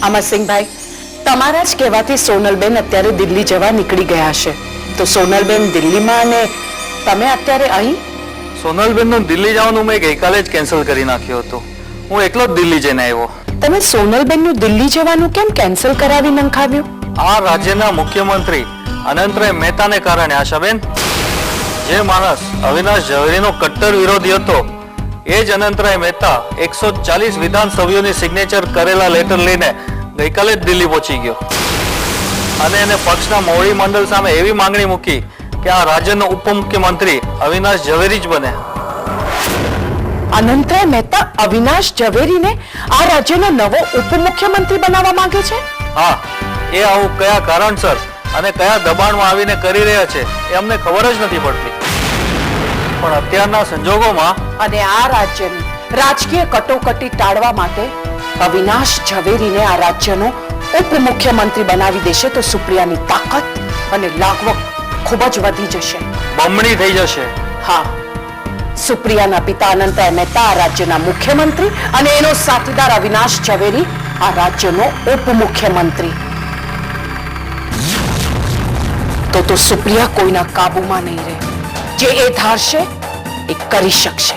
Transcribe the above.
અમરસિંહભાઈ, તમારા જ કહેવાથી સોનલબેન અત્યારે દિલ્હી જવા નીકળી ગયા છે. તો સોનલબેન દિલ્હીમાં અને તમે અત્યારે અહીં? સોનલબેનનું દિલ્હી જવાનું મેં ગઈકાલે જ કેન્સલ કરી નાખ્યું હતું. હું એકલો જ દિલ્હી જઈને આવ્યો. તમે સોનલબેનનું દિલ્હી જવાનું કેમ કેન્સલ કરાવી નંખાવ્યું? આ રાજ્યના મુખ્યમંત્રી અનંતરાય મહેતાને કારણે આશાબેન. જે માણસ અવિનાશ ઝવેરીનો કટ્ટર વિરોધી હતો એ જ અનંતરાય મહેતા 140 વિધાનસભ્યોની સિગ્નેચર કરેલા લેટર લઈને ગઈકાલે જ દિલ્હી પહોંચી ગયો અને એને પક્ષના મોવડી મંડળ સામે એવી માંગણી મૂકી કે આ રાજ્યનો ઉપમુખ્યમંત્રી અવિનાશ ઝવેરી જ બને. અનંતરાય મહેતા અવિનાશ ઝવેરીને આ રાજ્યનો નવો ઉપમુખ્યમંત્રી બનાવવા માંગે છે? હા, એ આવું કયા કારણસર અને કયા દબાણમાં આવીને કરી રહ્યા છે એ અમને ખબર જ નથી પડતી. પણ અત્યારના સંજોગોમાં અને આ રાજ્યની રાજકીય કટોકટી ટાળવા માટે અવિનાશ ઝવેરીને આ રાજ્યનો ઉપમુખ્યમંત્રી બનાવી દેશે તો સુપ્રિયાની તાકાત અને લાગવક ખૂબ જ વધી જશે, બમણી થઈ જશે. હા, સુપ્રિયાના પિતા અનંતરાય મહેતા આ રાજ્યના મુખ્યમંત્રી અને એનો સાથીદાર અવિનાશ ઝવેરી આ રાજ્યનો ઉપમુખ્યમંત્રી. તો સુપ્રિયા કોઈના કાબુમાં નહીં રહે. જે એ ધારશે એ કરી શકશે.